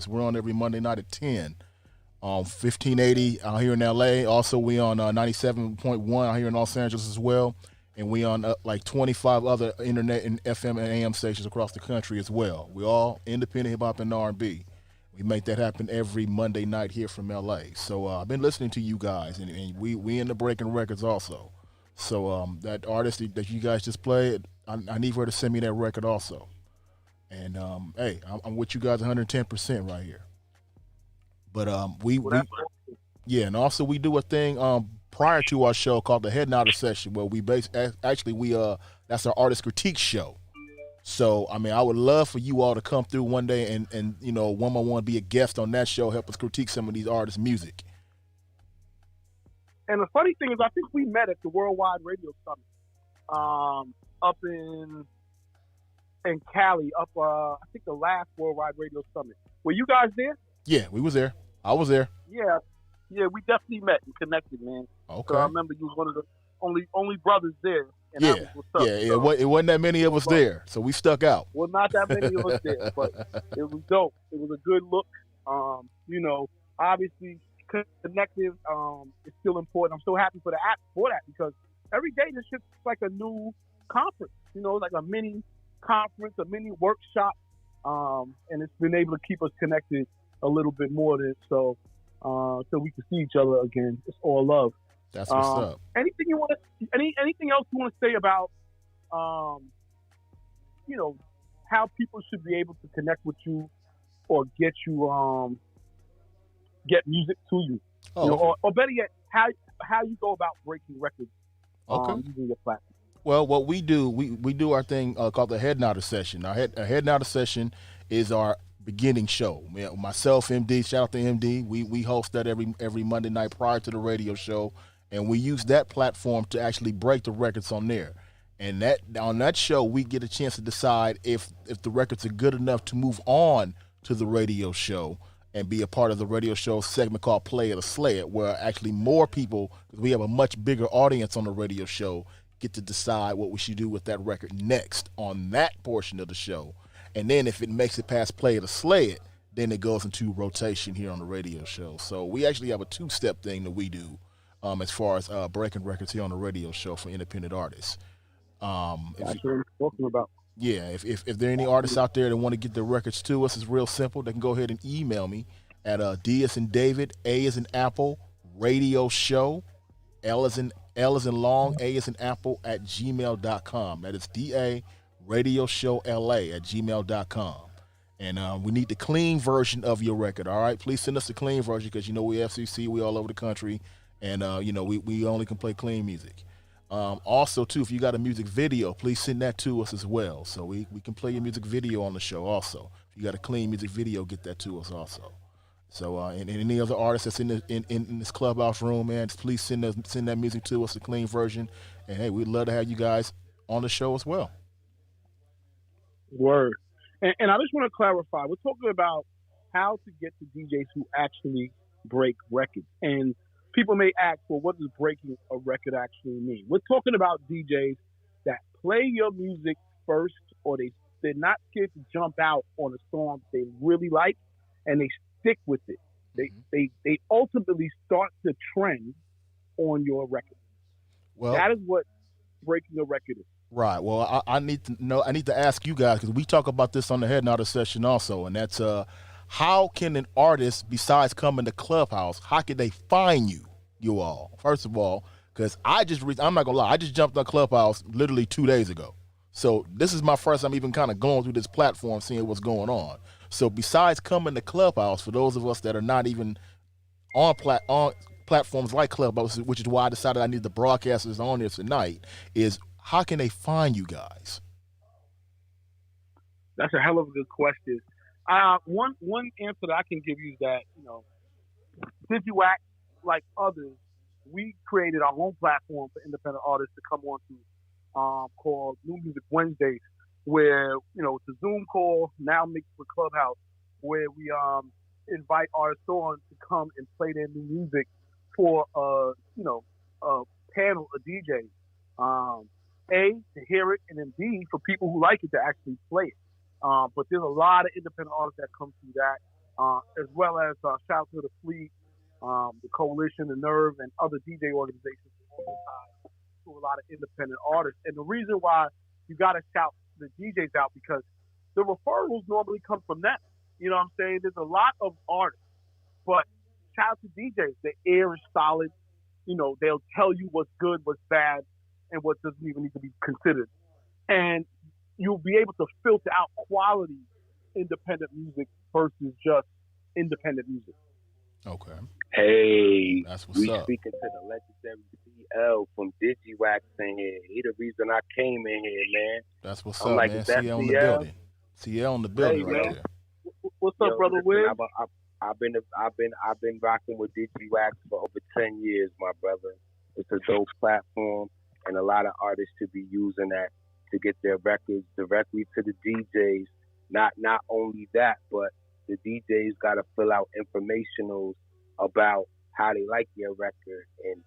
We're on every Monday night at 10 on 1580 out here in LA. Also, we on 97.1 out here in Los Angeles as well. And we on like 25 other internet and FM and AM stations across the country as well. We all independent hip hop and R&B. We make that happen every Monday night here from LA. So I've been listening to you guys, and we in the breaking records also. So that artist that you guys just played, I need her to send me that record also. And hey, I'm with you guys 110% right here. But Well, that's yeah, and also we do a thing prior to our show called the Head Nodder Session, where actually we that's our artist critique show. So I mean, I would love for you all to come through one day and one by one be a guest on that show, help us critique some of these artists' music. and the funny thing is, I think we met at the Worldwide Radio Summit, up in Cali, I think the last Worldwide Radio Summit. Were you guys there? Yeah, we was there. I was there. Yeah, yeah, we definitely met and connected, man. Okay. So I remember you was one of the only brothers there, and Yeah, that was what's up. yeah. So, It wasn't that many of us there, so we stuck out. well, not that many of us there, but it was dope. It was a good look. Obviously connective is still important. I'm so happy for the app for that because every day this shit's like a new conference. Like a mini conference, a mini workshop, and it's been able to keep us connected a little bit more than so we can see each other again. It's all love. That's what's up. Anything you want to? Anything else you want to say about how people should be able to connect with you or get you get music to you, or better yet, how you go about breaking records using your platform. Well, what we do, we do our thing called the Head Nodder Session. Our Head Nodder Session is our beginning show. Myself, MD, shout out to MD. We host that every Monday night prior to the radio show, and we use that platform to actually break the records on there. And on that show, we get a chance to decide if the records are good enough to move on to the radio show and be a part of the radio show segment called Play It or Slay It, where actually more people, because we have a much bigger audience on the radio show, get to decide what we should do with that record next on that portion of the show. And then if it makes it past Play It or Slay It, then it goes into rotation here on the radio show. So we actually have a two-step thing that we do as far as breaking records here on the radio show for independent artists. That's what I'm talking about. Yeah, if there are any artists out there that want to get their records to us, it's real simple. They can go ahead and email me at D as in David, A as in Apple, radio show, L as in long, A as in Apple at gmail.com. That is DA radio show LA at gmail.com. And we need the clean version of your record, all right? Please send us the clean version because, we FCC, we all over the country, and, we only can play clean music. Also, too, if you got a music video, please send that to us as well. So we can play your music video on the show also. If you got a clean music video, get that to us also. So and any other artists that's in this clubhouse room, man, just please send that music to us, a clean version. And, hey, we'd love to have you guys on the show as well. Word. And I just want to clarify, we're talking about how to get to DJs who actually break records. And people may ask, well, what does breaking a record actually mean? We're talking about DJs that play your music first, or they're not scared to jump out on a song they really like, and they stick with it. They ultimately start the trend on your record. Well, that is what breaking a record is. Right. Well, I need to know. I need to ask you guys because we talk about this on the Head Nodder Session also, and that's how can an artist, besides coming to Clubhouse, how can they find you all? First of all, because I'm not gonna lie, I just jumped on Clubhouse literally 2 days ago, so this is my first time even kind of going through this platform, seeing what's going on. So besides coming to Clubhouse, for those of us that are not even on platforms like Clubhouse, which is why I decided I need the broadcasters on here tonight, is how can they find you guys? That's a hell of a good question. One answer that I can give you is that, DigiWack, like others, we created our own platform for independent artists to come on to, called New Music Wednesdays, where, it's a Zoom call now mixed with Clubhouse, where we invite artists on to come and play their new music for a panel of DJs. A, to hear it, and then B, for people who like it to actually play it. But there's a lot of independent artists that come through that. as well as shout out to the Fleet, the Coalition, the Nerve, and other DJ organizations who also tie to a lot of independent artists. And the reason why you got to shout the DJs out because the referrals normally come from them. You know what I'm saying? There's a lot of artists, but shout out to DJs. The ear is solid. You know, they'll tell you what's good, what's bad, and what doesn't even need to be considered. And you'll be able to filter out quality independent music versus just independent music. Okay. Hey, That's what's we up. speaking to the legendary CL from DigiWax in here. He the reason I came in here, man. That's what's I'm up, like, man. is that CL in the CL? building. CL in the building Hey, right man. there. What's up, Yo, brother listen, Wiz? I've been rocking with DigiWax for over 10 years, my brother. It's a dope platform, and a lot of artists should be using that to get their records directly to the DJs. Not only that, but the DJs got to fill out informationals about how they like your record, and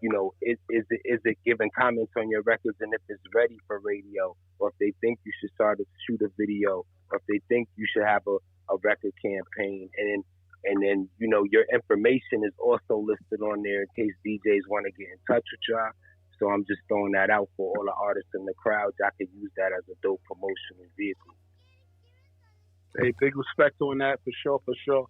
you know, is it giving comments on your records, and if it's ready for radio, or if they think you should start to shoot a video, or if they think you should have a record campaign, and then you know your information is also listed on there in case DJs want to get in touch with y'all. So I'm just throwing that out for all the artists in the crowd. Y'all could use that as a dope promotional vehicle. Hey, big respect on that for sure, for sure.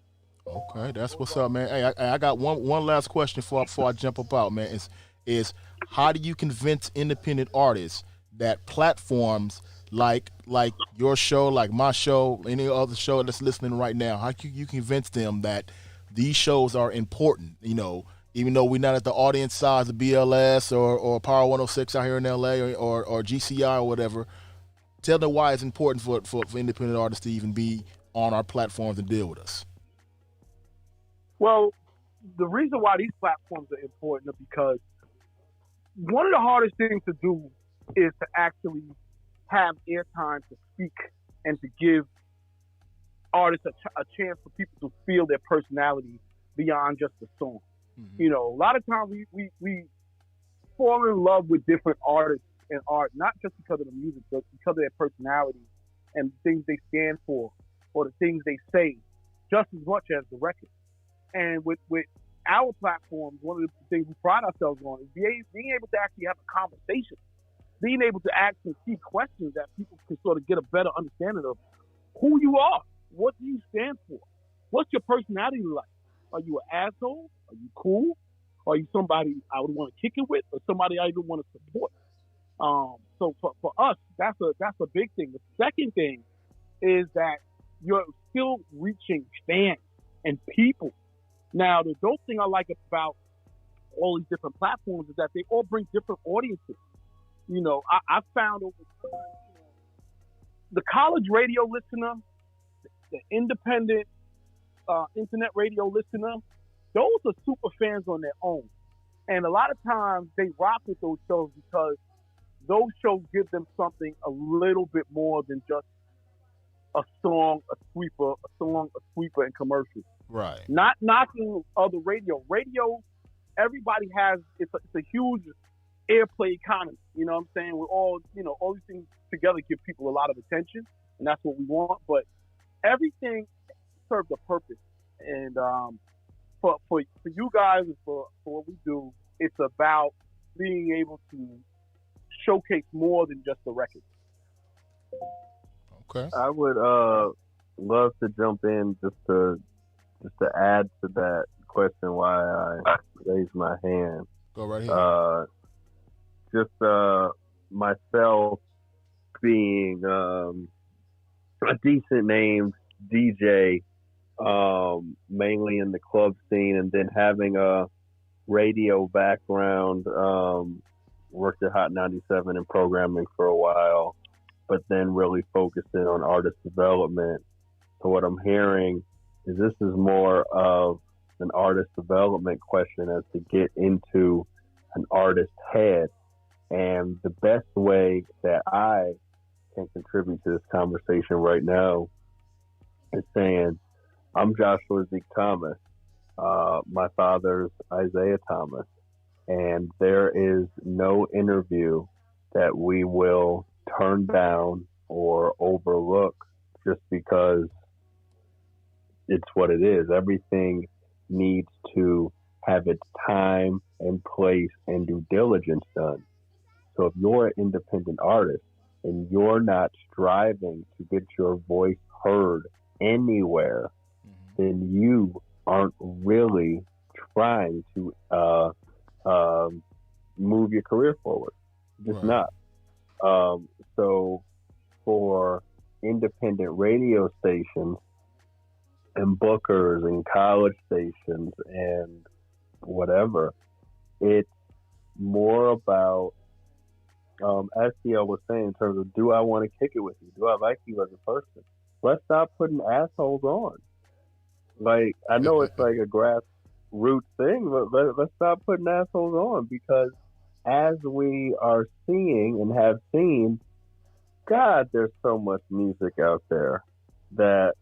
Okay, that's what's up, man. Hey, I got one last question before I jump up out, man. Is how do you convince independent artists that platforms like your show, like my show, any other show that's listening right now, how can you convince them that these shows are important? You know, even though we're not at the audience size of BLS or Power 106 out here in LA or GCI or whatever, tell them why it's important for independent artists to even be on our platforms and deal with us. Well, the reason why these platforms are important is because one of the hardest things to do is to actually have airtime to speak and to give artists a chance for people to feel their personality beyond just the song. Mm-hmm. You know, a lot of times we fall in love with different artists and art, not just because of the music, but because of their personality and the things they stand for or the things they say, just as much as the record. And with our platforms, one of the things we pride ourselves on is being able to actually have a conversation, being able to ask some key questions that people can sort of get a better understanding of who you are, what do you stand for, what's your personality like? Are you an asshole? Are you cool? Are you somebody I would want to kick it with, or somebody I even want to support? So for us, that's a big thing. The second thing is that you're still reaching fans and people. Now, the dope thing I like about all these different platforms is that they all bring different audiences. You know, I found over time, you know, the college radio listener, the independent internet radio listener, those are super fans on their own. And a lot of times they rock with those shows because those shows give them something a little bit more than just a song, a sweeper, and commercials. Right. Not knocking other radio. Radio, everybody has, it's a huge airplay economy. You know what I'm saying? We're all, you know, all these things together give people a lot of attention, and that's what we want. But everything serves a purpose. And for you guys and for what we do, it's about being able to showcase more than just the record. Okay. I would love to jump in just to add to that question why I raised my hand. Go right here. Myself being a decent named DJ, mainly in the club scene, and then having a radio background, worked at Hot 97 in programming for a while, but then really focusing on artist development. So what I'm hearing is this is more of an artist development question as to get into an artist's head. And the best way that I can contribute to this conversation right now is saying, I'm Joshua Zeke Thomas. My father's Isaiah Thomas. And there is no interview that we will turn down or overlook just because it's what it is. Everything needs to have its time and place and due diligence done. So if you're an independent artist and you're not striving to get your voice heard anywhere, then you aren't really trying to move your career forward. Just Right. not. So for independent radio stations and bookers and college stations and whatever, it's more about, as CL was saying, in terms of, do I want to kick it with you? Do I like you as a person? Let's stop putting assholes on. Like, I know it's like a grassroots thing, but let's stop putting assholes on, because as we are seeing and have seen, God, there's so much music out there that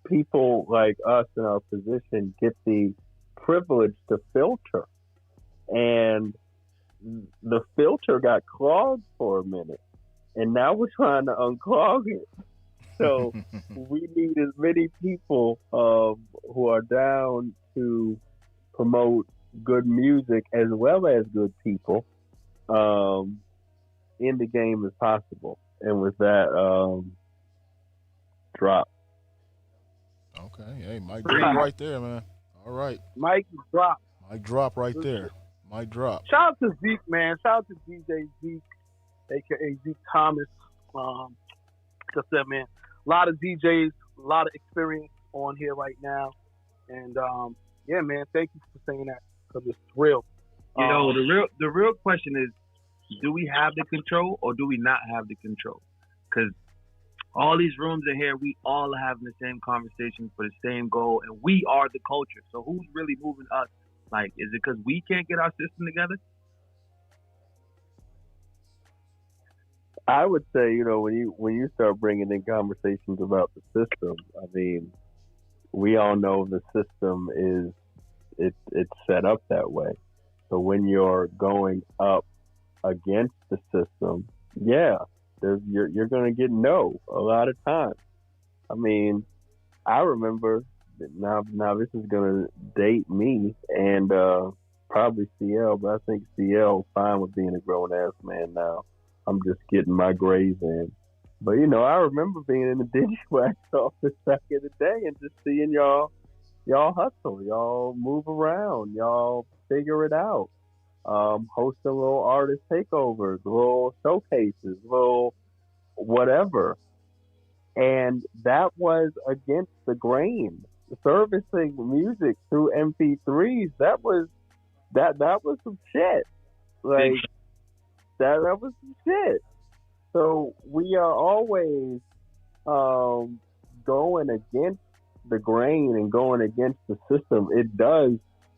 people like us in our position get the privilege to filter. And the filter got clogged for a minute, and now we're trying to unclog it. So we need as many people who are down to promote good music as well as good people in the game as possible. And with that, drop. Okay. Hey, mic drop right there, man. All right. Mike drop. Mic drop right there. Mic drop. Shout out to Zeke, man. Shout out to DJ Zeke, aka Zeke Thomas. Just that, man. A lot of DJs, a lot of experience on here right now, and yeah, man. Thank you for saying that, because it's real. You know, the real question is, do we have the control or do we not have the control? Because all these rooms in here, we all are having the same conversation for the same goal, and we are the culture. So who's really moving us? Like, is it because we can't get our system together? I would say, you know, when you start bringing in conversations about the system, I mean, we all know the system is it's set up that way. So when you're going up against the system, yeah, you're going to get no a lot of times. I mean, I remember, now this is going to date me and probably CL, but I think CL fine with being a grown ass man now. I'm just getting my grades in. But, you know, I remember being in the DigiWax office back in the day and just seeing y'all hustle, y'all move around, y'all figure it out. Hosting little artist takeovers, little showcases, little whatever. And that was against the grain. Servicing music through MP3s, that was some shit. Like, that was some shit. So we are always going against the grain and going against the system. It does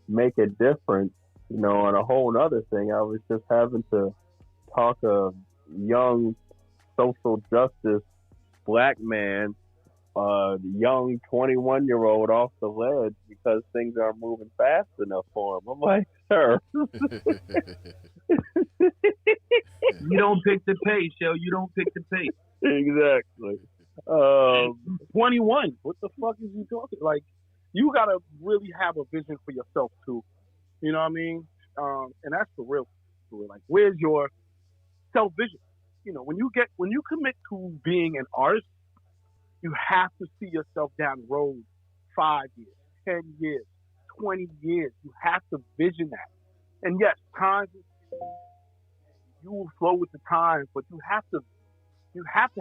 make a difference, you know. On a whole other thing, I was just having to talk a young social justice black man, young 21-year-old off the ledge because things aren't moving fast enough for him. I'm like, sir. You don't pick the pace, yo. You don't pick the pace. Exactly. 21. What the fuck is you talking? Like, you gotta really have a vision for yourself too. You know what I mean? And that's the real. Like, where's your self vision? You know, when you commit to being an artist, you have to see yourself down the road 5 years, 10 years, 20 years. You have to vision that. And yes, times you will flow with the times, but you have to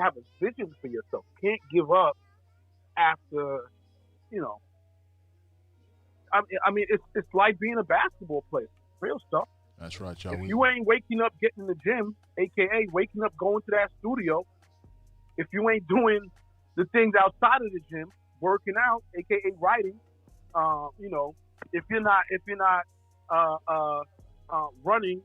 have a vision for yourself. You can't give up after, you know. I mean, it's like being a basketball player. Real stuff. That's right, y'all. If you ain't waking up, getting in the gym, aka waking up, going to that studio, if you ain't doing the things outside of the gym, working out, aka writing, you know, if you're not running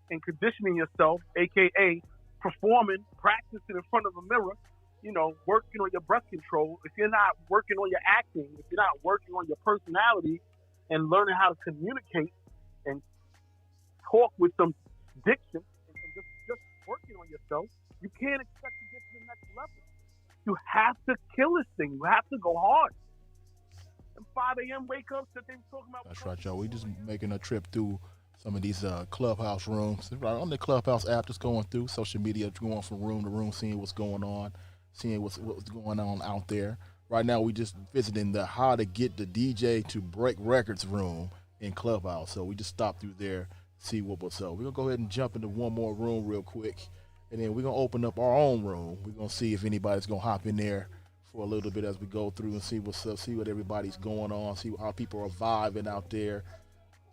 and conditioning yourself, aka performing, practicing in front of a mirror, you know, working on your breath control, if you're not working on your acting, if you're not working on your personality and learning how to communicate and talk with some diction and just working on yourself, you can't expect to get to the next level. You have to kill this thing. You have to go hard. 5 a.m. wake ups that they were talking about. That's right, y'all. We just making a trip through some of these clubhouse rooms. Right on the clubhouse app, just going through social media, going from room to room, seeing what's going on, seeing what's going on out there. Right now, we just visiting the how to get the DJ to break records room in Clubhouse. So we just stopped through there, see what was up. We're gonna go ahead and jump into one more room real quick, and then we're gonna open up our own room. We're gonna see if anybody's gonna hop in there for a little bit as we go through and see what's up, see what everybody's going on, see how people are vibing out there.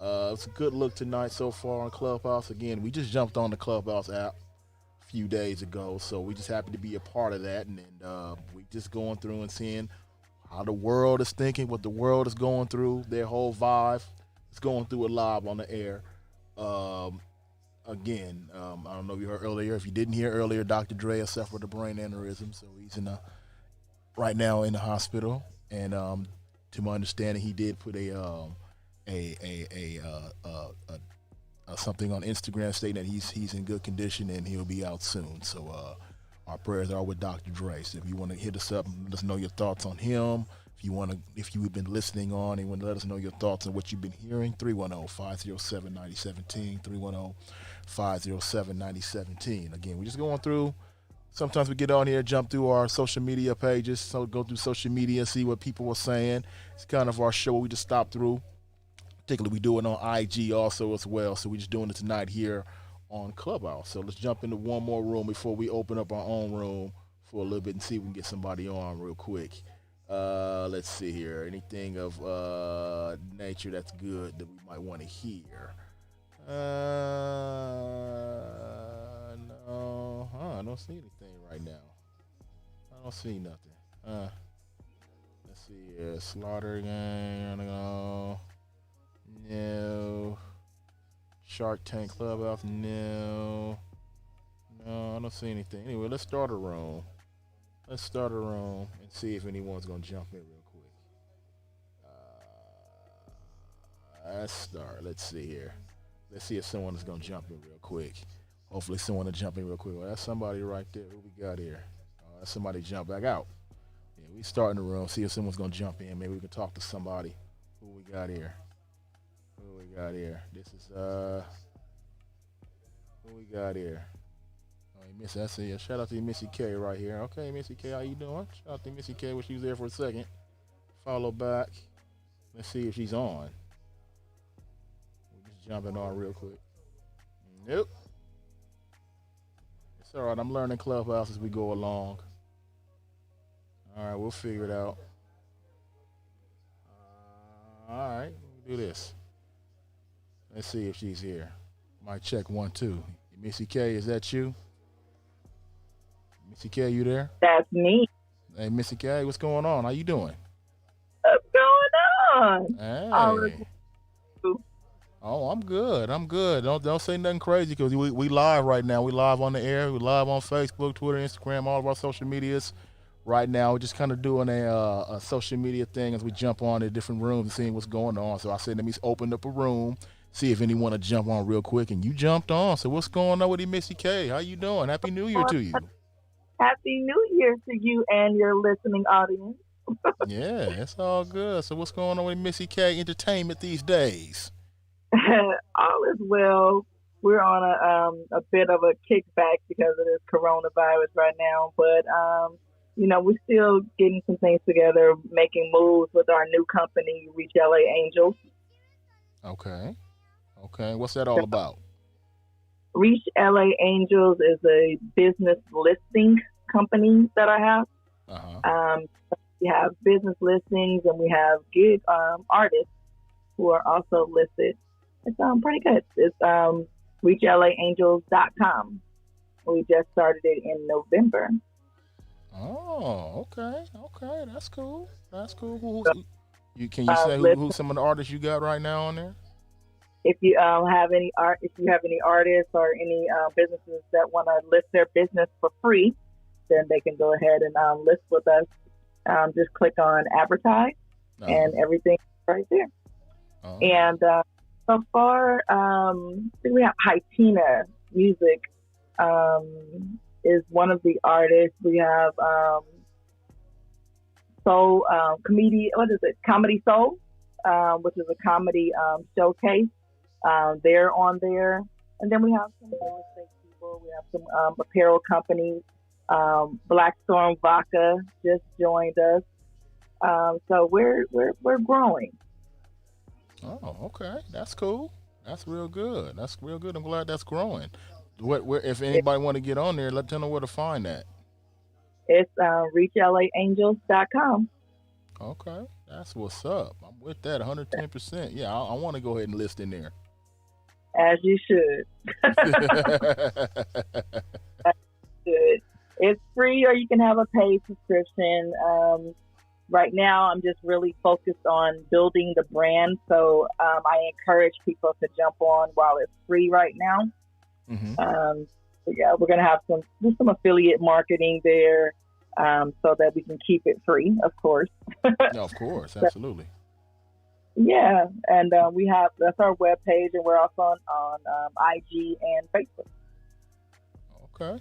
It's a good look tonight so far on Clubhouse. Again, we just jumped on the Clubhouse app a few days ago, so we just happy to be a part of that, and we just going through and seeing how the world is thinking, what the world is going through, their whole vibe. It's going through it live on the air. Again, I don't know if you heard earlier. If you didn't hear earlier, Dr. Dre has suffered a brain aneurysm, so he's right now in the hospital. And to my understanding, he did put something on Instagram stating that he's in good condition and he'll be out soon. So our prayers are with Dr. Dre. So if you want to hit us up and let us know your thoughts on him, if you've been listening on and want to let us know your thoughts on what you've been hearing, 310-507-9017, 310-507-9017. Again, we're just going through. Sometimes we get on here, jump through our social media pages, so go through social media, see what people are saying. It's kind of our show. We just stop through. Particularly, we do it on IG also as well. So we're just doing it tonight here on Clubhouse. So let's jump into one more room before we open up our own room for a little bit and see if we can get somebody on real quick. Let's see here. Anything of nature that's good that we might want to hear? No, I don't see anything right now. I don't see nothing. Let's see here. Slaughter Gang. No. Shark Tank Clubhouse. No, I don't see anything. Anyway, let's start a room. Let's start a room and see if anyone's gonna jump in real quick. Let's start. Let's see here. Let's see if someone is gonna jump in real quick. Hopefully, someone will jump in real quick. Well, that's somebody right there. Who we got here? That's somebody jump back out. Yeah, we start in the room. See if someone's gonna jump in. Maybe we can talk to somebody. Who we got here? This is who we got here? Oh, Missy, I see you. Shout out to Missy K right here. Okay, Missy K, how you doing? Shout out to Missy K. Wish she was there for a second. Follow back. Let's see if she's on. We're just jumping on real quick. Nope. It's all right. I'm learning Clubhouse as we go along. All right, we'll figure it out. All right, we'll do this. Let's see if she's here. Might check 1, 2. Missy K, is that you? Missy K, you there? That's me. Hey, Missy K, what's going on? How you doing? What's going on? Hey. Oh, I'm good. Don't say nothing crazy because we live right now. We live on the air. We live on Facebook, Twitter, Instagram, all of our social medias. Right now, we're just kind of doing a social media thing as we jump on to different rooms and seeing what's going on. So I said, let me open up a room. See if anyone will jump on real quick, and you jumped on. So what's going on with you, Missy K? How you doing? Happy New Year to you. Happy New Year to you and your listening audience. Yeah, it's all good. So what's going on with Missy K Entertainment these days? All is well. We're on a bit of a kickback because of this coronavirus right now, but we're still getting some things together, making moves with our new company, Reach LA Angels. Okay, what's that all about? Reach LA Angels is a business listing company that I have. We have business listings and we have gig artists who are also listed. It's pretty good. It's reachlaangels.com. We just started it in November. Oh, okay, that's cool. Can you say who some of the artists you got right now on there? If you have any artists or any businesses that want to list their business for free, then they can go ahead and list with us. Just click on advertise, and everything right there. And so far, I think we have Hytina Music is one of the artists. We have Soul Comedy Soul, which is a comedy showcase. They're on there, and then we have some real estate people. We have some apparel companies. Black Storm Vodka just joined us, so we're growing. Oh, okay, that's cool. That's real good. That's real good. I'm glad that's growing. Where if anybody want to get on there, let them know where to find that. It's reachlaangels.com. Okay, that's what's up. I'm with that 110%. Yeah, I want to go ahead and list in there. As you should. Good. It's free, or you can have a paid subscription. Right now, I'm just really focused on building the brand, so I encourage people to jump on while it's free right now. Mm-hmm. So yeah, we're gonna have some affiliate marketing there, so that we can keep it free, of course. No, of course, absolutely. Yeah, and that's our webpage, and we're also on IG and Facebook. Okay,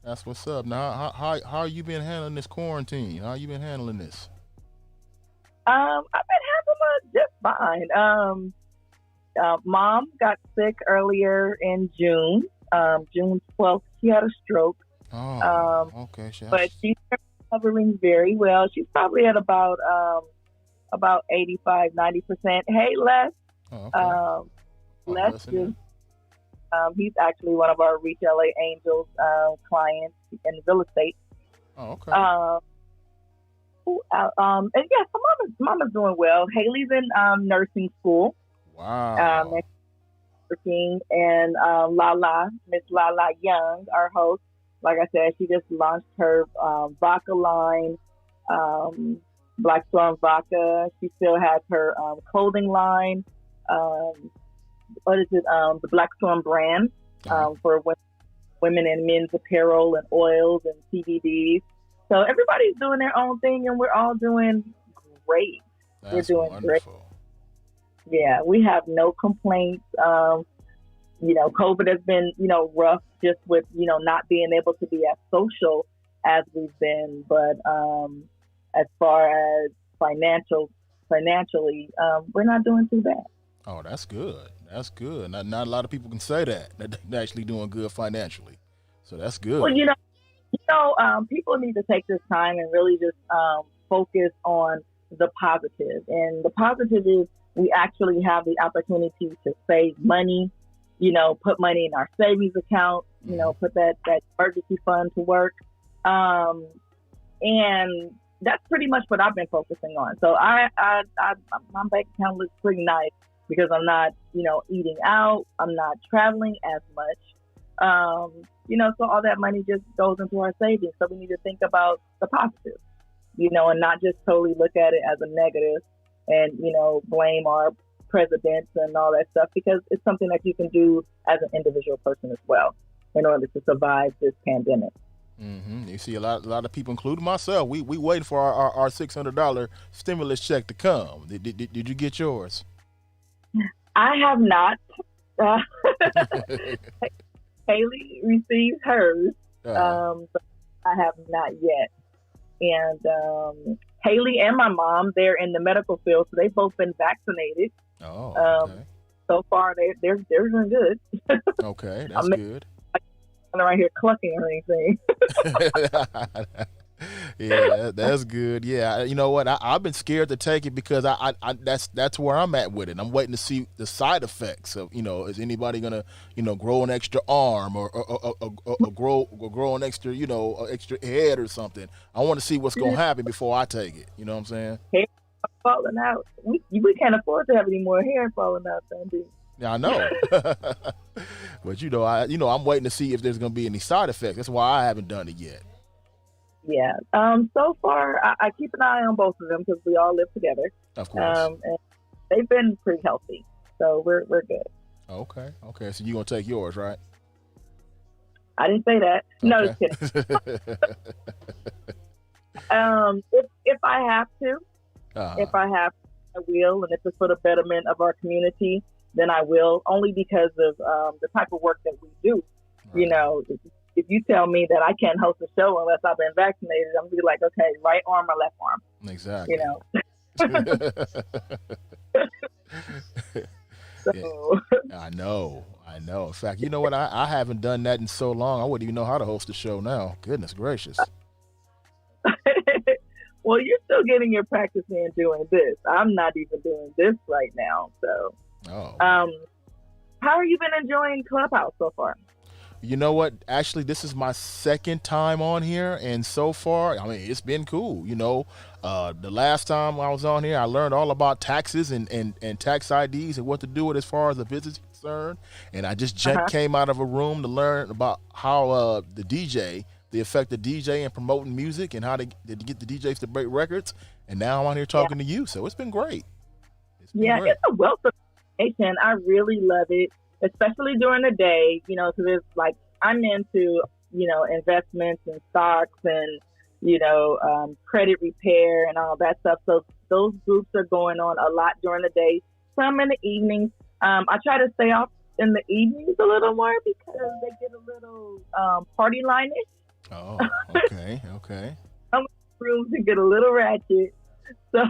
that's what's up. Now, how you been handling this quarantine? How you been handling this? I've been handling it just fine. Mom got sick earlier in June. June 12th, she had a stroke. Oh, okay. But she's recovering very well. She's probably at about 85-90%. Hey, Les. Oh, okay. Les is he's actually one of our Reach LA Angels clients in real estate. Oh, okay. And yeah, so mama's doing well. Haley's in nursing school. Wow. And Miss Lala Young, our host, like I said, she just launched her vodka line, Black Storm Vodka. She still has her clothing line. What is it? The Black Storm brand for women and men's apparel and oils and CBDs. So everybody's doing their own thing, and we're all doing great. We're doing wonderful. Great. Yeah, we have no complaints. COVID has been, rough just with, not being able to be as social as we've been. But as far as financially, we're not doing too bad. Oh, that's good. That's good. Not a lot of people can say that they're actually doing good financially. So that's good. Well, people need to take this time and really just focus on the positive. And the positive is we actually have the opportunity to save money, put money in our savings account, put that emergency fund to work. And that's pretty much what I've been focusing on. So my bank account looks pretty nice because I'm not, eating out. I'm not traveling as much. So all that money just goes into our savings. So we need to think about the positive, and not just totally look at it as a negative and, blame our presidents and all that stuff, because it's something that you can do as an individual person as well in order to survive this pandemic. Mm-hmm. You see a lot of people, including myself, we waiting for our $600 stimulus check to come. Did you get yours? I have not. Haley received hers, but I have not yet. And Haley and my mom, they're in the medical field, so they've both been vaccinated. Oh, okay. So far, they're doing good. Okay, that's good. I'm not right here clucking or anything. Yeah, that's good. Yeah, you know what? I've been scared to take it because I that's where I'm at with it. I'm waiting to see the side effects of, is anybody gonna, grow an extra arm or grow an extra, extra head or something. I want to see what's gonna happen before I take it. You know what I'm saying? Hair falling out. We can't afford to have any more hair falling out, Sandy. Yeah, I know. But I'm waiting to see if there's gonna be any side effects. That's why I haven't done it yet. Yeah. So far, I keep an eye on both of them because we all live together. Of course. And they've been pretty healthy, so we're good. Okay. So you're gonna take yours, right? I didn't say that. Okay. No, just kidding. If I have to, I will, and if it's for the betterment of our community, then I will. Only because of the type of work that we do. Right. If you tell me that I can't host a show unless I've been vaccinated, I'm gonna be like, okay, right arm or left arm. Exactly. Yeah, So I know. I know. In fact, you know what? I haven't done that in so long. I wouldn't even know how to host a show now. Goodness gracious. well, you're still getting your practice in doing this. I'm not even doing this right now. So, Oh. how have you been enjoying Clubhouse so far? You know what? Actually, this is my second time on here, and so far, I mean, it's been cool. The last time I was on here, I learned all about taxes and tax IDs and what to do with as far as the business is concerned. And I just came out of a room to learn about how the effect of DJ and promoting music and how to get the DJs to break records. And now I'm on here talking to you, so it's been great. It's a wealth of information. I really love it, especially during the day, because it's like I'm into, investments and stocks and, credit repair and all that stuff. So those groups are going on a lot during the day, some in the evenings. I try to stay off in the evenings a little more because they get a little party line-ish. Oh, okay. Some rooms can get a little ratchet. So,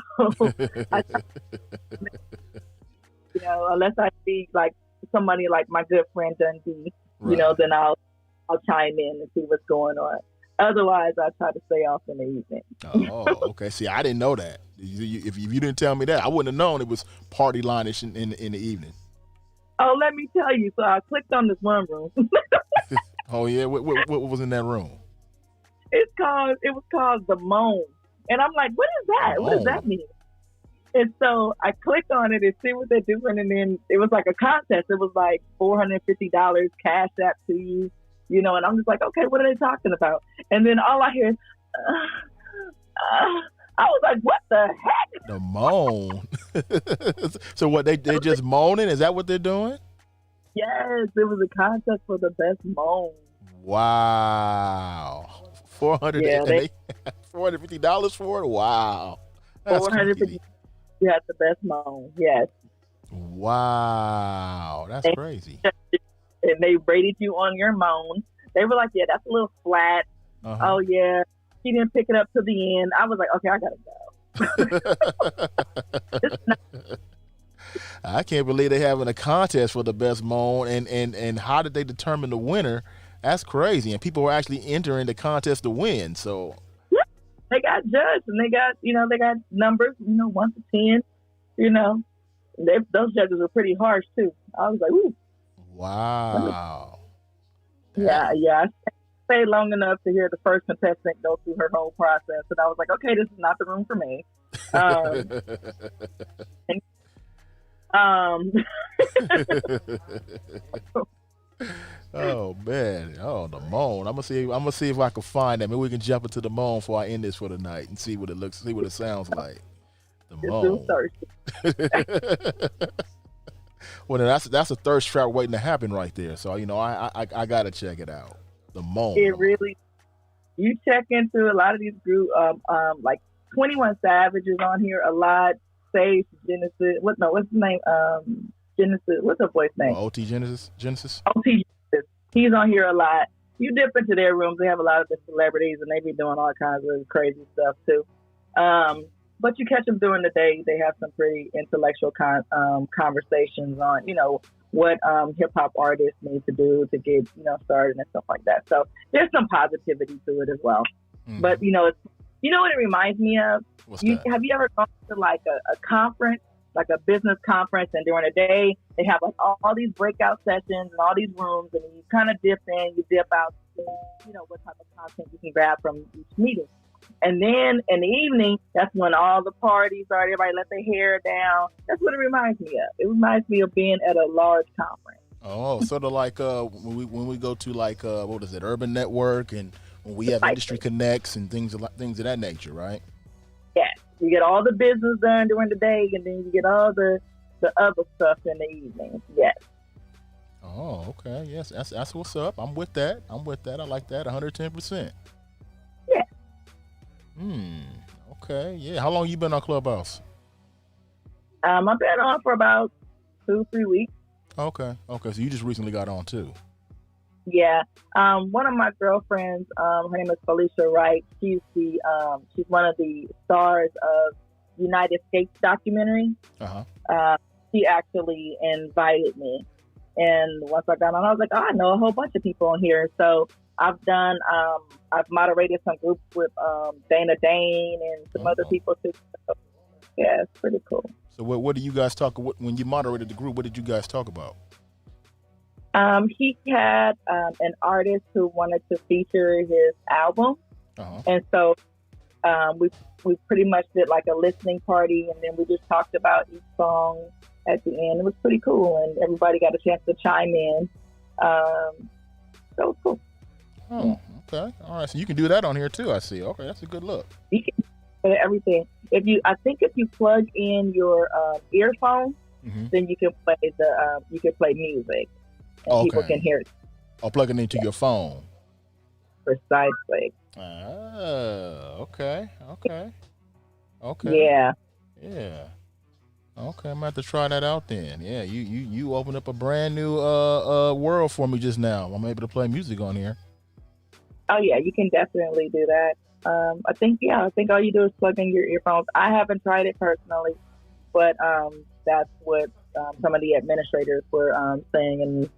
unless I see like somebody like my good friend Dundee, Right. then I'll chime in and see what's going on. Otherwise, I try to stay off in the evening. Oh, okay. See, I didn't know that. If you didn't tell me that, I wouldn't have known it was party line-ish in the evening. Oh, let me tell you. So I clicked on this one room. Oh yeah, what was in that room? It was called The Moan, and I'm like, what is that? What does that mean? And so I clicked on it and see what they're doing, and then it was like a contest. It was like $450 cash app to you, and I'm just like, okay, what are they talking about? And then all I hear is, I was like, what the heck? The moan. So what they just moaning? Is that what they're doing? Yes, it was a contest for the best moan. Wow. $450 for it? Wow. That's $450. crazy. You had the best moan. Yes. Wow. That's crazy. And they rated you on your moan. They were like, yeah, that's a little flat. Uh-huh. Oh, yeah. He didn't pick it up to the end. I was like, okay, I gotta go. I can't believe they're having a contest for the best moan, and how did they determine the winner? That's crazy. And people were actually entering the contest to win. So they got judged, and they got numbers, 1 to 10. Those judges were pretty harsh too. I was like, ooh. Wow. Yeah. I stayed long enough to hear the first contestant go through her whole process, and I was like, okay, this is not the room for me. Oh man! Oh, the moan. I'm gonna see if I can find that. Maybe we can jump into the moan before I end this for the night and see what it looks, see what it sounds like. The moan. Well, that's a thirst trap waiting to happen right there. So I gotta check it out. The moan. It really. You check into a lot of these groups, like 21 Savage is on here a lot. Sage Genesis. What's his name? Genesis. What's her voice name? OT Genesis. OT Genesis. He's on here a lot. You dip into their rooms. They have a lot of the celebrities, and they be doing all kinds of crazy stuff too. But you catch them during the day. They have some pretty intellectual conversations on, what hip hop artists need to do to get, started and stuff like that. So there's some positivity to it as well. Mm. But it's, what it reminds me of? What's that? Have you ever gone to like a conference, like a business conference, and during the day they have like all these breakout sessions and all these rooms, and you kind of dip in, you dip out, what type of content you can grab from each meeting. And then in the evening, that's when all the parties are. Everybody let their hair down. That's what it reminds me of. It reminds me of being at a large conference. Oh, sort of like when we go to like what is it, Urban Network, and when we have industry connects and things of that nature, right? Yes, you get all the business done during the day, and then you get all the other stuff in the evening. Yes. Oh, okay. Yes, that's what's up. I'm with that. I like that. 110%. Yeah. Okay. Yeah. How long you been on Clubhouse? I've been on for about 2-3 weeks. Okay. So you just recently got on too. Yeah. One of my girlfriends, her name is Felicia Wright. She's one of the stars of United States documentary. Uh-huh. She actually invited me, and once I got on, I was like, oh, I know a whole bunch of people on here. So I've moderated some groups with Dana Dane and some other people too. So, yeah, it's pretty cool. So what do you guys talk? When you moderated the group, what did you guys talk about? He had an artist who wanted to feature his album, and so we pretty much did like a listening party, and then we just talked about each song at the end. It was pretty cool, and everybody got a chance to chime in. So it was cool. Oh, okay, all right. So you can do that on here too. I see. Okay, that's a good look. You can do everything. If you plug in your earphone, then you can play music. And people can hear it. Or plug it into your phone. Precisely. Okay. Yeah. Okay, I'm gonna have to try that out then. Yeah, you opened up a brand new world for me just now. I'm able to play music on here. Oh yeah, you can definitely do that. I think all you do is plug in your earphones. I haven't tried it personally, but that's what some of the administrators were saying in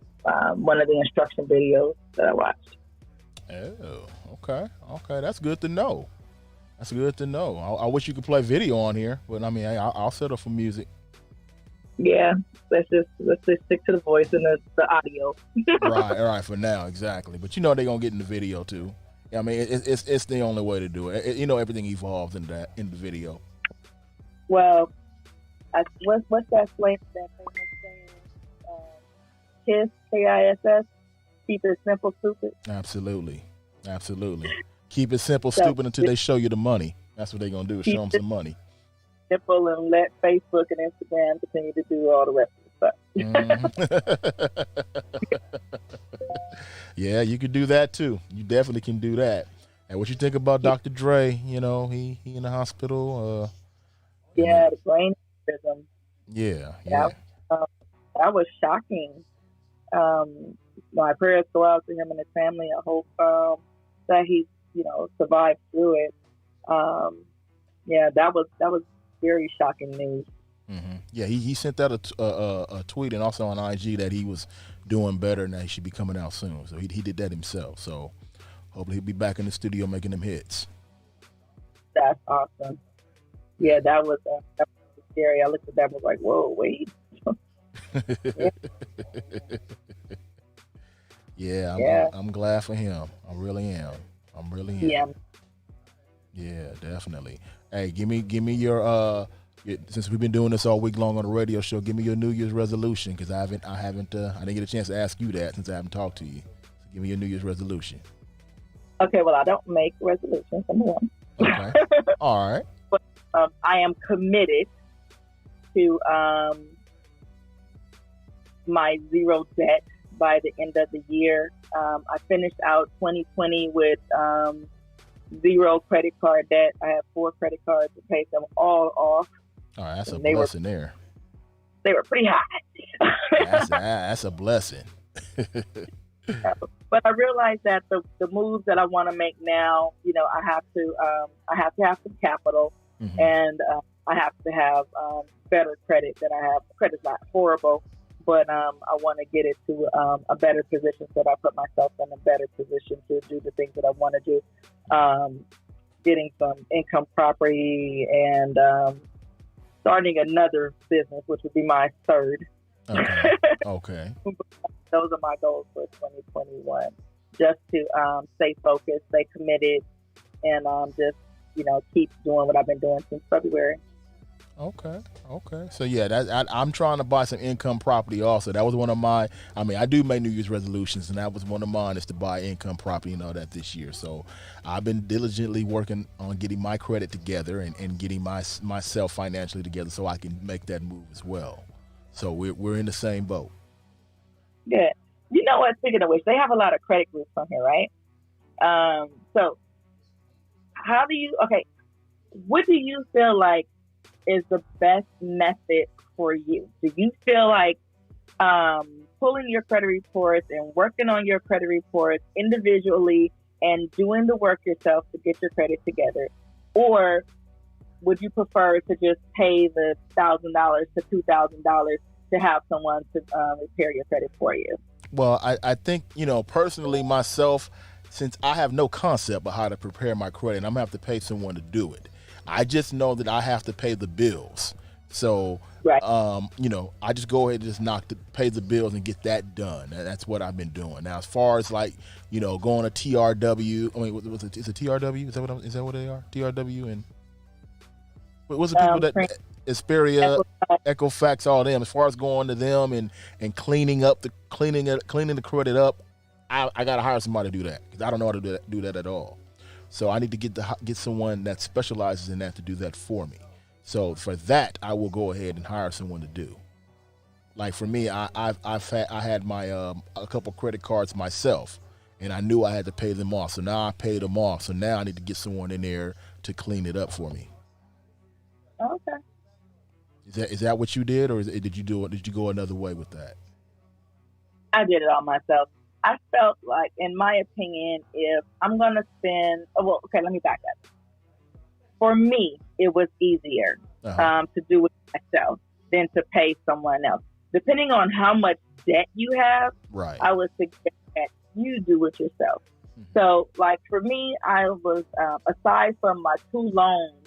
one of the instruction videos that I watched. Oh, okay. That's good to know. I wish you could play video on here, but I mean, I'll settle for music. Yeah, let's just stick to the voice and the audio. right. For now, exactly. But they're gonna get in the video too. I mean, it's the only way to do it. Everything evolves in the video. Well, what's that famous saying? KISS, KISS. Keep it simple, stupid. Absolutely. Keep it simple, stupid until they show you the money. That's what they're gonna do. Is show them some money. Simple, and let Facebook and Instagram continue to do all the rest of the stuff. Yeah, you could do that too. You definitely can do that. And what you think about Dr. Dre? He in the hospital. The brain aneurysm. Yeah. That was shocking. My prayers go out to him and his family. I hope that he, survived through it. That was very shocking news. Mm-hmm. Yeah, he sent out a tweet and also on IG that he was doing better and that he should be coming out soon. So he did that himself. So hopefully he'll be back in the studio making them hits. That's awesome. Yeah, that was scary. I looked at that and was like, whoa, wait. I'm glad for him. I really am. Yeah, definitely. Hey, give me your since we've been doing this all week long on the radio show, give me your New Year's resolution, because I didn't get a chance to ask you that since I haven't talked to you. So give me your New Year's resolution. Okay, well, I don't make resolutions, number one. Okay. All right. But I am committed to my zero debt by the end of the year. I finished out 2020 with zero credit card debt. I have 4 credit cards to pay them all off. All right, that's a blessing there. They were pretty high. that's a blessing. But I realized that the moves that I want to make now, I have to have some capital, and I have to have better credit than I have. Credit's not horrible, but I want to get it to a better position so that I put myself in a better position to do the things that I want to do. Getting some income property and starting another business, which would be my third. Okay. Those are my goals for 2021. Just to stay focused, stay committed, and just keep doing what I've been doing since February. Okay. So yeah, I'm trying to buy some income property also. That was one of my. I mean, I do make New Year's resolutions, and that was one of mine, is to buy income property and all that this year. So I've been diligently working on getting my credit together and getting myself financially together so I can make that move as well. So we're in the same boat. Good. You know what? Speaking of which, they have a lot of credit groups on here, right? So what do you feel like is the best method for you? Do you feel like pulling your credit reports and working on your credit reports individually and doing the work yourself to get your credit together? Or would you prefer to just pay the $1,000 to $2,000 to have someone to repair your credit for you? Well, I think, personally myself, since I have no concept of how to prepare my credit, I'm going to have to pay someone to do it. I just know that I have to pay the bills. So, Right. I just go ahead and just pay the bills and get that done. And that's what I've been doing. Now, as far as going to TRW, I mean, is it TRW? Is that what they are? TRW and what's the people that Esperia, Equifax, all them. As far as going to them and cleaning the credit up, I gotta hire somebody to do that because I don't know how to do that at all. So I need to get someone that specializes in that to do that for me. So for that, I will go ahead and hire someone to do. Like for me, I had my a couple credit cards myself, and I knew I had to pay them off. So now I paid them off. So now I need to get someone in there to clean it up for me. Okay. Is that what you did, or did you go another way with that? I did it all myself. I felt like, in my opinion, if I'm going to spend, let me back up. For me, it was easier to do it myself than to pay someone else. Depending on how much debt you have, right, I would suggest that you do it yourself. Mm-hmm. So, like for me, I was, aside from my 2 loans,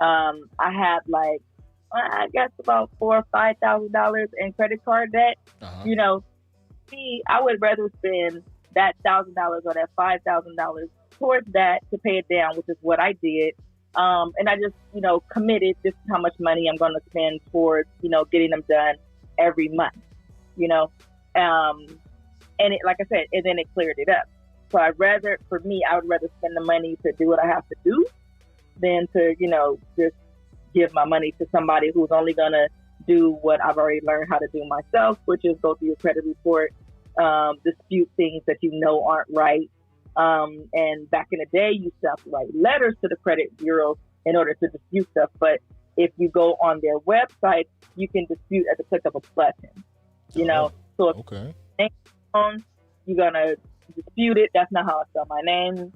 I had I guess about $4,000 or $5,000 in credit card debt. I would rather spend that $1,000 or that $5,000 towards that to pay it down, which is what I did. And I just, committed this is how much money I'm going to spend towards, getting them done every month, and it, like I said, and then it cleared it up. So I would rather spend the money to do what I have to do than to, just give my money to somebody who's only going to do what I've already learned how to do myself, which is go through your credit report, dispute things that aren't right. And back in the day, you used to have to write letters to the credit bureau in order to dispute stuff. But if you go on their website, you can dispute at the click of a button. So if you're going to dispute it, that's not how I spell my name,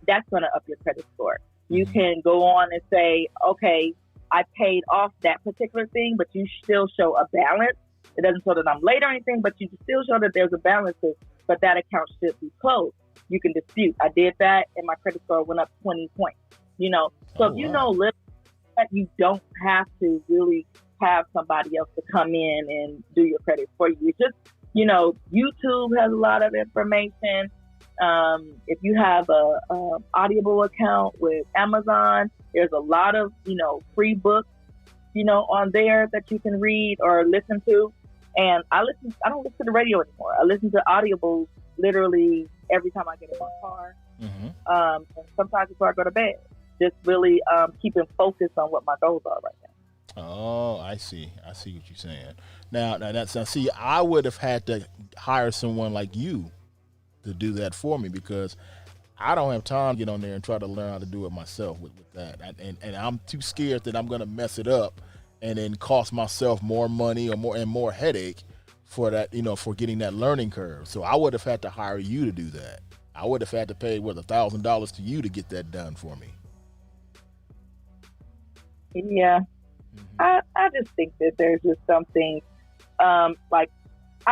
that's going to up your credit score. You can go on and say, okay, I paid off that particular thing, but you still show a balance. It doesn't show that I'm late or anything, but you still show that there's a balance, but that account should be closed. You can dispute. I did that, and my credit score went up 20 points. So if you know little, that you don't have to really have somebody else to come in and do your credit for you. It's just, YouTube has a lot of information. If you have a Audible account with Amazon, there's a lot of, free books, on there that you can read or listen to. And I don't listen to the radio anymore. I listen to audibles literally every time I get in my car. And sometimes before I go to bed. Just really keeping focused on what my goals are right now. Oh, I see what you're saying. Now I would have had to hire someone like you to do that for me because I don't have time to get on there and try to learn how to do it myself with that. And I'm too scared that I'm going to mess it up and then cost myself more money or more headache for that, for getting that learning curve. So I would have had to hire you to do that. I would have had to pay $1,000 to you to get that done for me. Yeah. I just think that there's just something I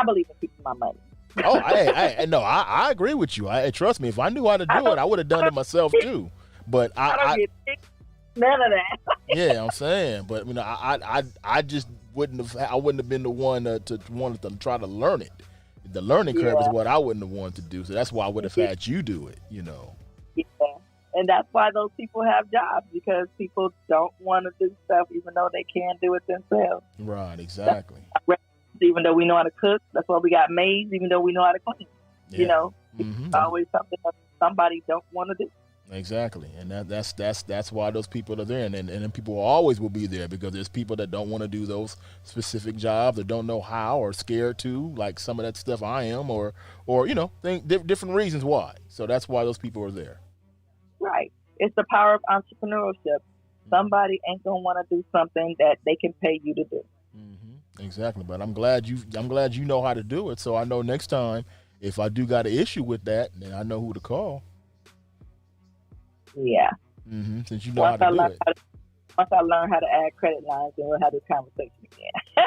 believe in keeping my money. Oh, I agree with you. Trust me, if I knew how to do it, I would have done it myself too. But I none of that. Yeah, I'm saying, but I just wouldn't have been the one to want to try to learn it. The learning curve is what I wouldn't have wanted to do. So that's why I would have had you do it. Yeah, and that's why those people have jobs, because people don't want to do stuff even though they can do it themselves. Right, exactly. Even though we know how to cook, that's why we got maids. Even though we know how to clean, it's always something that somebody don't want to do. Exactly, and that's why those people are there, and then people always will be there because there's people that don't want to do those specific jobs or don't know how or scared to, like some of that stuff I am, or different reasons why. So that's why those people are there. Right, it's the power of entrepreneurship. Somebody ain't gonna want to do something that they can pay you to do. Exactly. But I'm glad you know how to do it. So I know next time if I do got an issue with that, then I know who to call. Yeah. Since you know how Once to I do learn it. once I learn how to add credit lines, then we'll have this conversation again.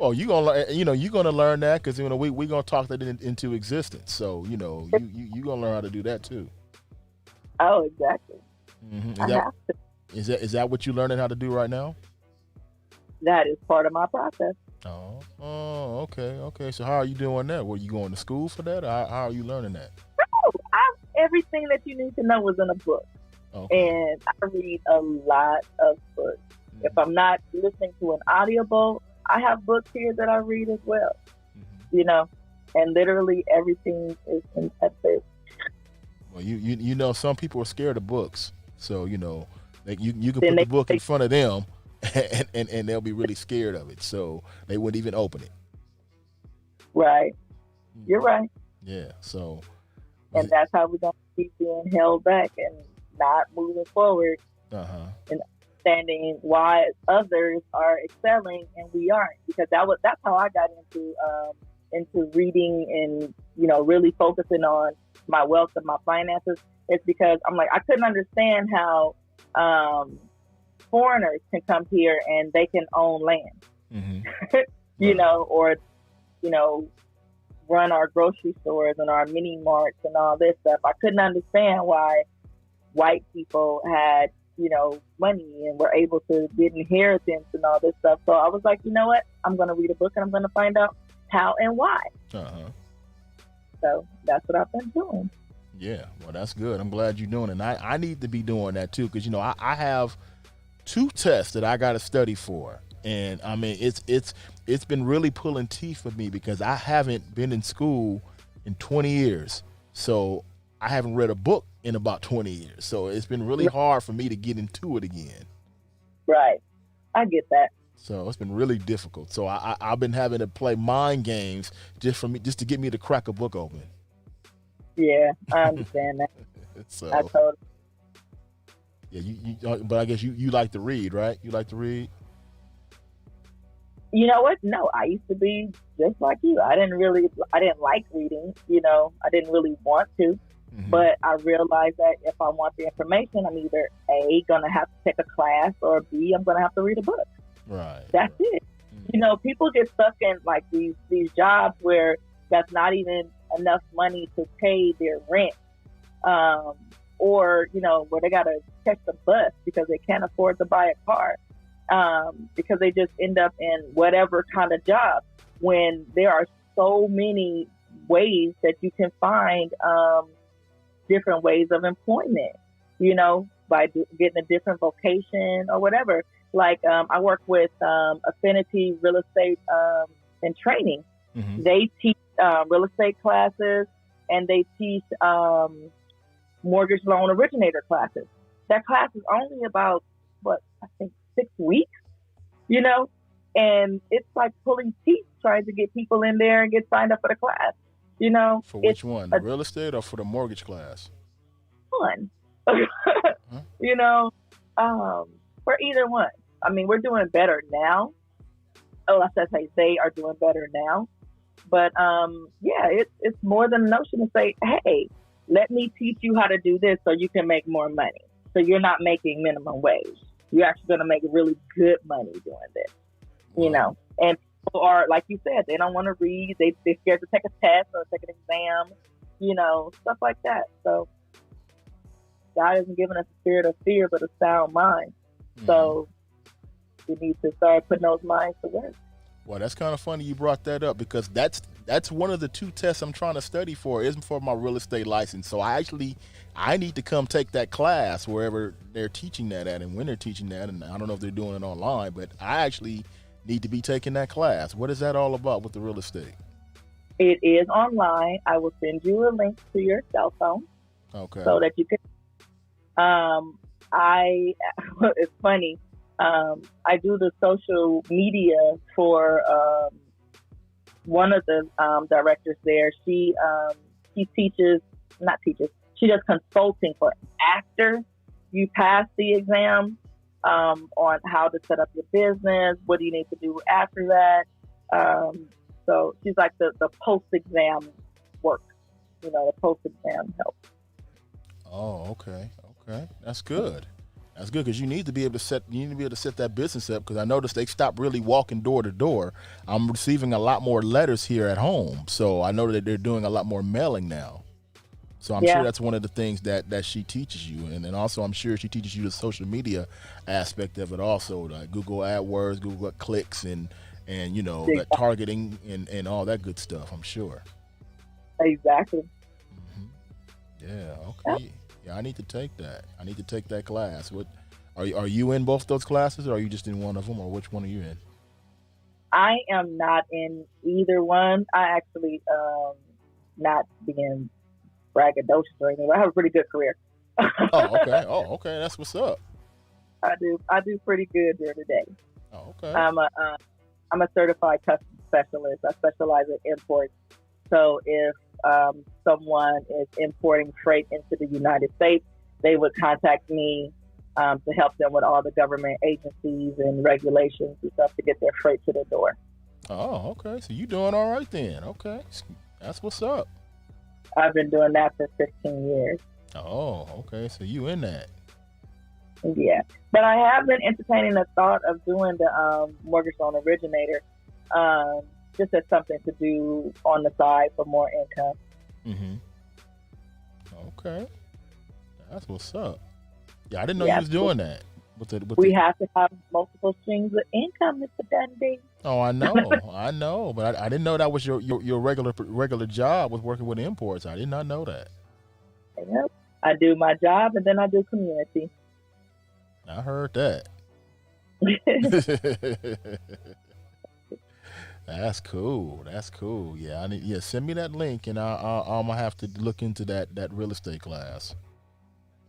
Oh, you gonna learn. You're gonna learn that because we gonna talk that into existence. So you gonna learn how to do that too. Oh, exactly. Is I that have to. is that what you learning how to do right now? That is part of my process. Oh, okay, okay. So how are you doing that? Were you going to school for that? Or how are you learning that? Oh, everything that you need to know was in a book. Okay. And I read a lot of books. If I'm not listening to an audiobook, I have books here that I read as well. Mhm. And literally everything is in Texas. Well, some people are scared of books, so like you can Then put the book in front of them, and they'll be really scared of it, so they wouldn't even open it. right, you're Mhm. right, Yeah. So. and that's how we're gonna keep being held back and not moving forward, Uh huh. and understanding why others are excelling and we aren't. Because that's how I got into reading and really focusing on my wealth and my finances. It's because I'm like I couldn't understand how foreigners can come here and they can own land, Mm-hmm. or run our grocery stores and our mini marts and all this stuff. I couldn't understand why white people had, money and were able to get inheritance and all this stuff. So I was like, you know what? I'm going to read a book and I'm going to find out how and why. Uh-huh. So that's what I've been doing. Yeah, well, that's good. I'm glad you're doing it. And I need to be doing that too because, I have 2 tests that I got to study for. And I mean, it's been really pulling teeth for me because I haven't been in school in 20 years. So I haven't read a book in about 20 years. So it's been really hard for me to get into it again. Right. I get that. So it's been really difficult. So I've been having to play mind games just to get me to crack a book open. Yeah, I understand that. So I totally. yeah, but I guess you like to read, right? You like to read? You know what? No, I used to be just like you. I didn't like reading. I didn't really want to. Mm-hmm. But I realized that if I want the information, I'm either A, gonna have to take a class, or B, I'm gonna have to read a book. Right. That's it. Mm-hmm. People get stuck in like these jobs where that's not even enough money to pay their rent, or where they gotta catch the bus because they can't afford to buy a car, because they just end up in whatever kind of job when there are so many ways that you can find different ways of employment, by getting a different vocation or whatever. Like I work with Affinity Real Estate and Training. Mm-hmm. They teach real estate classes and they teach mortgage loan originator classes. That class is only about, I think 6 weeks, and it's like pulling teeth trying to get people in there and get signed up for the class. For which one? The real estate or for the mortgage class? Fun. Huh? For either one. I mean, we're doing better now. Oh, I said, hey, they are doing better now. But it's more than a notion to say, hey, let me teach you how to do this so you can make more money. So you're not making minimum wage. You're actually going to make really good money doing this. Wow. And people are, like you said, they don't want to read. They're scared to take a test or take an exam, stuff like that. So God hasn't given us a spirit of fear, but a sound mind. Mm-hmm. So we need to start putting those minds to work. Well, that's kind of funny you brought that up because that's one of the 2 tests I'm trying to study for is for my real estate license. So I need to come take that class wherever they're teaching that at and when they're teaching that. And I don't know if they're doing it online, but I actually need to be taking that class. What is that all about with the real estate? It is online. I will send you a link to your cell phone. Okay. So that you can. It's funny. I do the social media for one of the directors there. She She does consulting for after you pass the exam, on how to set up your business. What do you need to do after that? So she's like the post exam work, the post exam help. Oh, okay, okay, that's good. That's good because you need to be able to set that business up. Because I noticed they stopped really walking door to door. I'm receiving a lot more letters here at home, so I know that they're doing a lot more mailing now. So I'm sure Yeah, that's one of the things that she teaches you, and then also I'm sure she teaches you the social media aspect of it also, like Google AdWords, Google clicks, and that targeting and all that good stuff. I'm sure. exactly. Yeah. Yep. Okay. Yeah, I need to take that. I need to take that class. What are you in both those classes, or are you just in one of them, or which one are you in? I am not in either one. I actually, not being braggadocious or anything, but I have a pretty good career. Oh, okay. Oh, okay. That's what's up. I do pretty good during the day. Oh, okay. I'm a certified customs specialist. I specialize in imports. So if someone is importing freight into the United States, they would contact me to help them with all the government agencies and regulations and stuff to get their freight to their door. Oh, okay. So you doing all right then? Okay, that's what's up. I've been doing that for 15 years. Oh, okay. So you in that? Yeah, but I have been entertaining the thought of doing the mortgage loan originator, just as something to do on the side for more income. Mm-hmm. Okay, that's what's up. Yeah, I didn't know you Yeah, was doing that. we have to have multiple streams of income, Mr. Dundee. Oh, I know, but I didn't know that was your regular job was working with imports. I did not know that. Yep. I do my job and then I do community. I heard that. That's cool. That's cool. Yeah, send me that link, and I'm gonna have to look into that real estate class.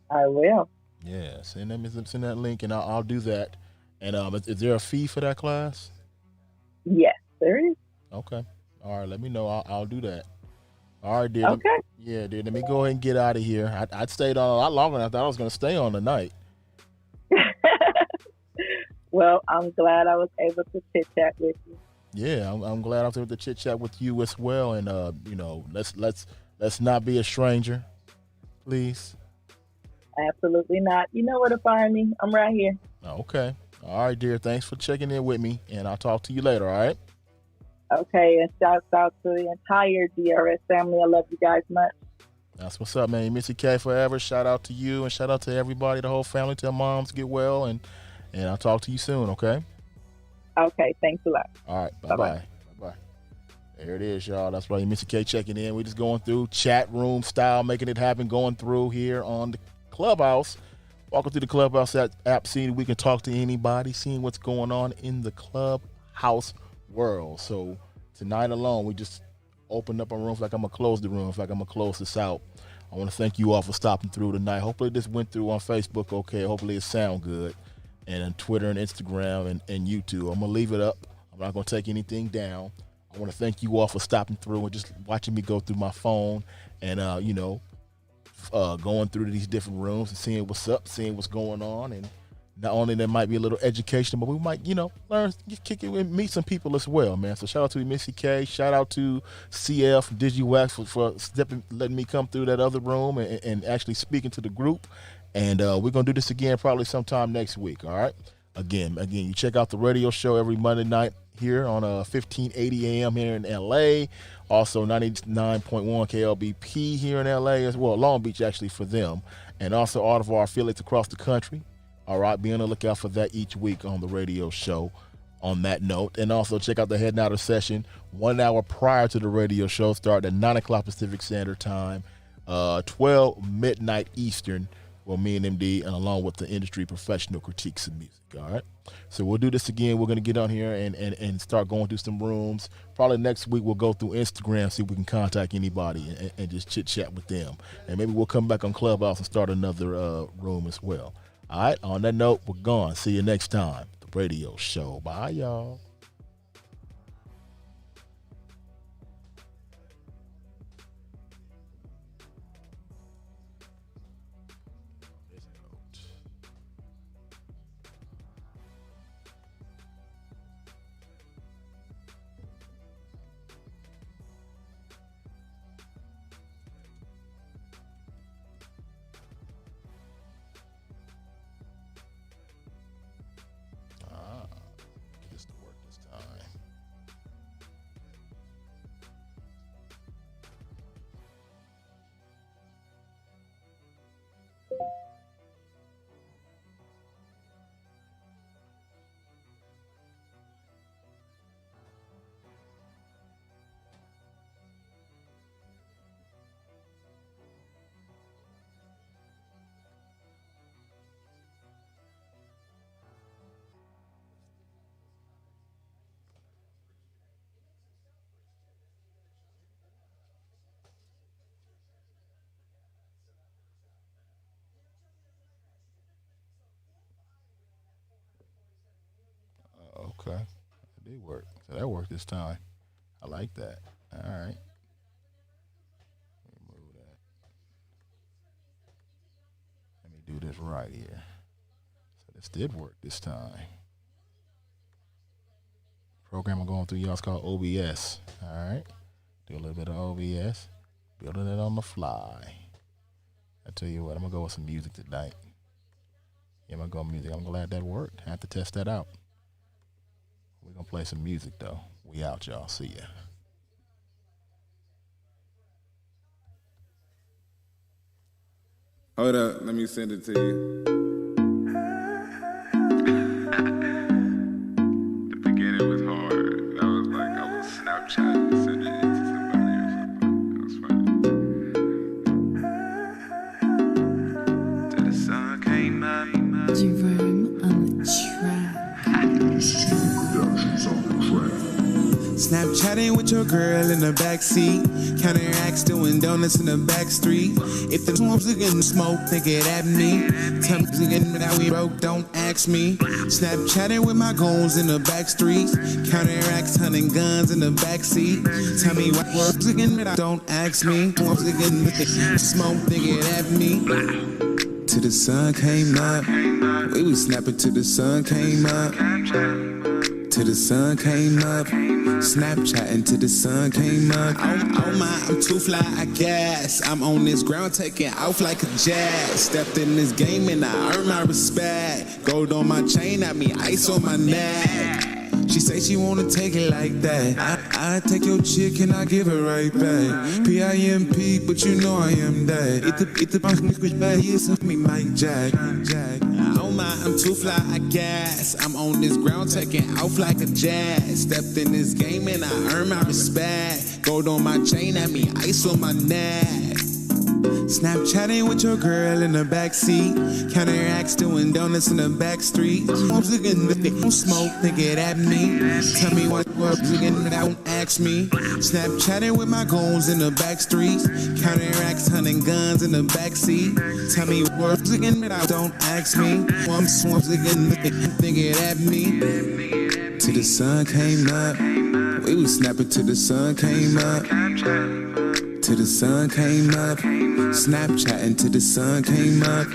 I will. Yeah, send that link, and I'll do that. And is there a fee for that class? Yes, there is. Okay. All right. Let me know. I'll do that. All right, dear. Okay. Dear. Let me go ahead and get out of here. I'd stayed on a lot longer than I thought I was gonna stay on tonight. Well, I'm glad I was able to chit chat with you. Yeah, I'm glad I was able to chit chat with you as well, and let's not be a stranger, please. Absolutely not. You know where to find me. I'm right here. Okay. All right, dear. Thanks for checking in with me, and I'll talk to you later. All right. Okay, and shouts out to the entire DRS family. I love you guys much. That's what's up, man. Missy K forever. Shout out to you, and shout out to everybody, the whole family. Tell moms get well, and I'll talk to you soon. Okay. Okay. Thanks a lot. All right. Bye-bye. Bye-bye. There it is, y'all. That's right. Missy K checking in. We're just going through chat room style, making it happen, going through here on the Clubhouse. Walking through the Clubhouse app, seeing we can talk to anybody, seeing what's going on in the Clubhouse world. So tonight alone, we just opened up a room. Like I'm going to close the room. Like I'm going to close this out. I want to thank you all for stopping through tonight. Hopefully this went through on Facebook okay. Hopefully it sound good. And on Twitter and Instagram and YouTube. I'm going to leave it up. I'm not going to take anything down. I want to thank you all for stopping through and just watching me go through my phone and, going through these different rooms and seeing what's up, seeing what's going on. And not only there might be a little education, but we might, learn, kick it and meet some people as well, man. So shout out to Missy K. Shout out to CF DigiWax for letting me come through that other room and actually speaking to the group. And we're going to do this again probably sometime next week, all right? Again, you check out the radio show every Monday night here on 1580 AM here in L.A., also 99.1 KLBP here in L.A. as well, Long Beach actually for them, and also all of our affiliates across the country. All right, be on the lookout for that each week on the radio show on that note. And also check out the Head Notter session 1 hour prior to the radio show, starting at 9 o'clock Pacific Standard Time, 12 midnight Eastern, well, me and MD, and along with the industry professional critiques of music, all right? So we'll do this again. We're going to get on here and start going through some rooms. Probably next week we'll go through Instagram, see if we can contact anybody and just chit-chat with them. And maybe we'll come back on Clubhouse and start another room as well. All right, on that note, we're gone. See you next time. The radio show. Bye, y'all. Okay. It did work. So that worked this time. I like that. All right. Remove that. Let me do this right here. So this did work this time. Program I'm going through, y'all, is called OBS. All right. Do a little bit of OBS. Building it on the fly. I tell you what, I'm going to go with some music tonight. Yeah, I'm going to go with music. I'm glad that worked. I have to test that out. We're going to play some music, though. We out, y'all. See ya. Hold up, let me send it to you. The beginning was hard. That was like I was Snapchatting and sending it to somebody or something. That was funny. Till the sun came up. Jerome on the track. Snapchatting with your girl in the backseat. Counting racks, doing donuts in the back street. If the swamps are getting smoke, they get at me. Tell me that we broke, don't ask me. Snapchatting with my goons in the back streets. Counting racks, hunting guns in the backseat. Tell me what works again, don't ask me. Swamps are getting smoke, they get at me. Till the sun came up. We was snapping till the sun came up. Till the sun came up. Snapchatting till the sun came up. Oh my, I'm too fly, I guess. I'm on this ground taking off like a jet. Stepped in this game and I earned my respect. Gold on my chain, I mean ice on my neck. She say she wanna take it like that. I take your chick and I give her right back. P-I-M-P, but you know I am that. It's the punk with bad, yes, me Mike Jack. Oh my, I'm too fly, I guess. I'm on this ground taking off like a jet. Stepped in this game and I earned my respect. Gold on my chain, I mean ice on my neck. Snapchatting with your girl in the backseat. Counting racks, doing donuts in the back street. I'm looking at the smoke, they get at me. Tell me what again, don't ask me. Snapchatting with my goons in the back streets. Counting racks, hunting guns in the backseat. Tell me what again, don't ask me. I'm swamps again, they get at me. Till the sun came up. We was snapping till the sun came up. Till the sun came up. Snapchatting till the sun came up.